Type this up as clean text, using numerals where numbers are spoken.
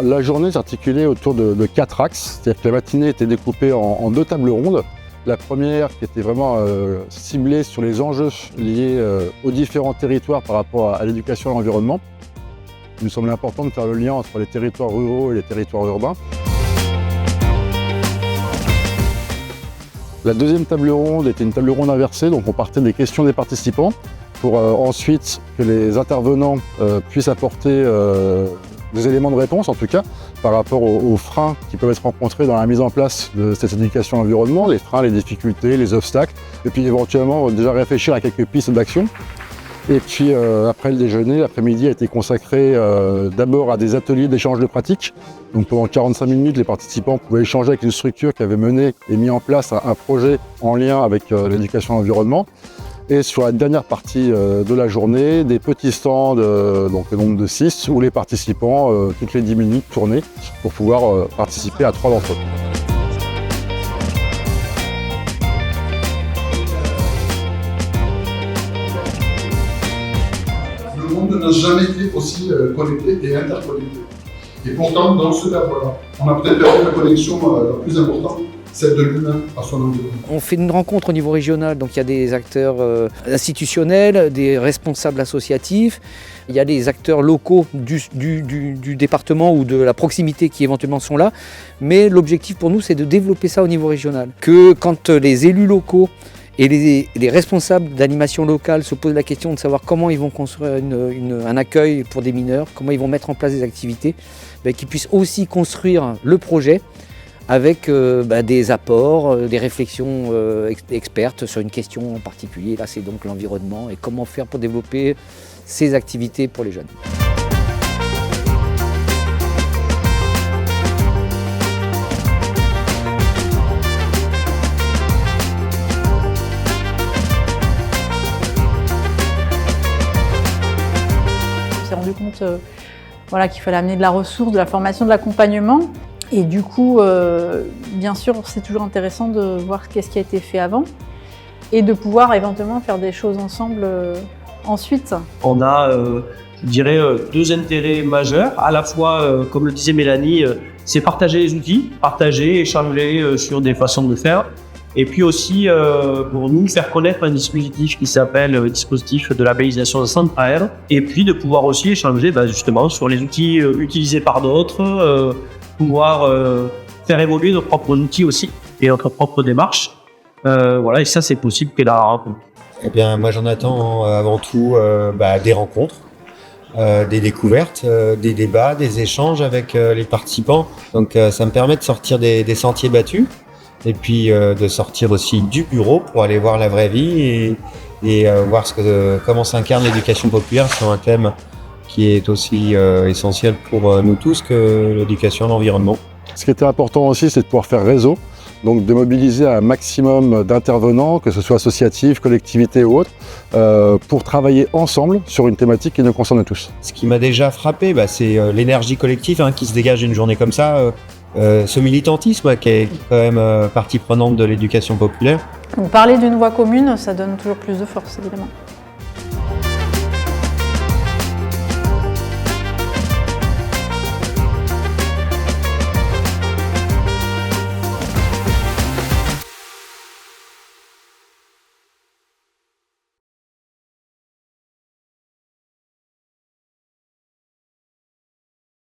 Alors la journée s'articulait autour de 4 axes, c'est-à-dire que la matinée était découpée en 2 tables rondes. La première qui était vraiment ciblée sur les enjeux liés aux différents territoires par rapport à l'éducation et à l'environnement. Il nous semblait important de faire le lien entre les territoires ruraux et les territoires urbains. La deuxième table ronde était une table ronde inversée, donc on partait des questions des participants pour ensuite que les intervenants puissent apporter des éléments de réponse, en tout cas, par rapport aux freins qui peuvent être rencontrés dans la mise en place de cette éducation à l'environnement, les freins, les difficultés, les obstacles, et puis éventuellement déjà réfléchir à quelques pistes d'action. Et puis après le déjeuner, l'après-midi a été consacré d'abord à des ateliers d'échange de pratiques. Donc pendant 45 minutes, les participants pouvaient échanger avec une structure qui avait mené et mis en place un projet en lien avec l'éducation à l'environnement. Et sur la dernière partie de la journée, des petits stands, donc le nombre de 6, où les participants, toutes les 10 minutes, tournaient pour pouvoir participer à 3 d'entre eux. Le monde n'a jamais été aussi connecté et interconnecté. Et pourtant, dans ce cadre-là, on a peut-être perdu la connexion la plus importante, celle de l'humain à son environnement. On fait une rencontre au niveau régional, donc il y a des acteurs institutionnels, des responsables associatifs, il y a des acteurs locaux du département ou de la proximité qui éventuellement sont là, mais l'objectif pour nous c'est de développer ça au niveau régional. Que quand les élus locaux et les responsables d'animation locale se posent la question de savoir comment ils vont construire un accueil pour des mineurs, comment ils vont mettre en place des activités, qu'ils puissent aussi construire le projet avec des apports, des réflexions expertes sur une question en particulier. Là, c'est donc l'environnement et comment faire pour développer ces activités pour les jeunes. On s'est rendu compte qu'il fallait amener de la ressource, de la formation, de l'accompagnement. Et du coup, bien sûr, c'est toujours intéressant de voir qu'est-ce qui a été fait avant et de pouvoir éventuellement faire des choses ensemble ensuite. On a, je dirais, 2 intérêts majeurs. À la fois, comme le disait Mélanie, c'est partager les outils, partager, échanger sur des façons de faire. Et puis aussi, pour nous, faire connaître un dispositif qui s'appelle le dispositif de labellisation de centre AR. Et puis de pouvoir aussi échanger justement sur les outils utilisés par d'autres, pouvoir faire évoluer nos propres outils aussi et notre propre démarche. Et ça, c'est possible qu'elle a la rencontre. Eh bien, moi, j'en attends avant tout des rencontres, des découvertes, des débats, des échanges avec les participants. Donc, ça me permet de sortir des sentiers battus et puis de sortir aussi du bureau pour aller voir la vraie vie et voir comment s'incarne l'éducation populaire sur un thème qui est aussi essentiel pour nous tous que l'éducation à l'environnement. Ce qui était important aussi, c'est de pouvoir faire réseau, donc de mobiliser un maximum d'intervenants, que ce soit associatifs, collectivités ou autres, pour travailler ensemble sur une thématique qui nous concerne tous. Ce qui m'a déjà frappé, c'est l'énergie collective qui se dégage d'une journée comme ça, ce militantisme qui est quand même partie prenante de l'éducation populaire. Donc, parler d'une voix commune, ça donne toujours plus de force, évidemment.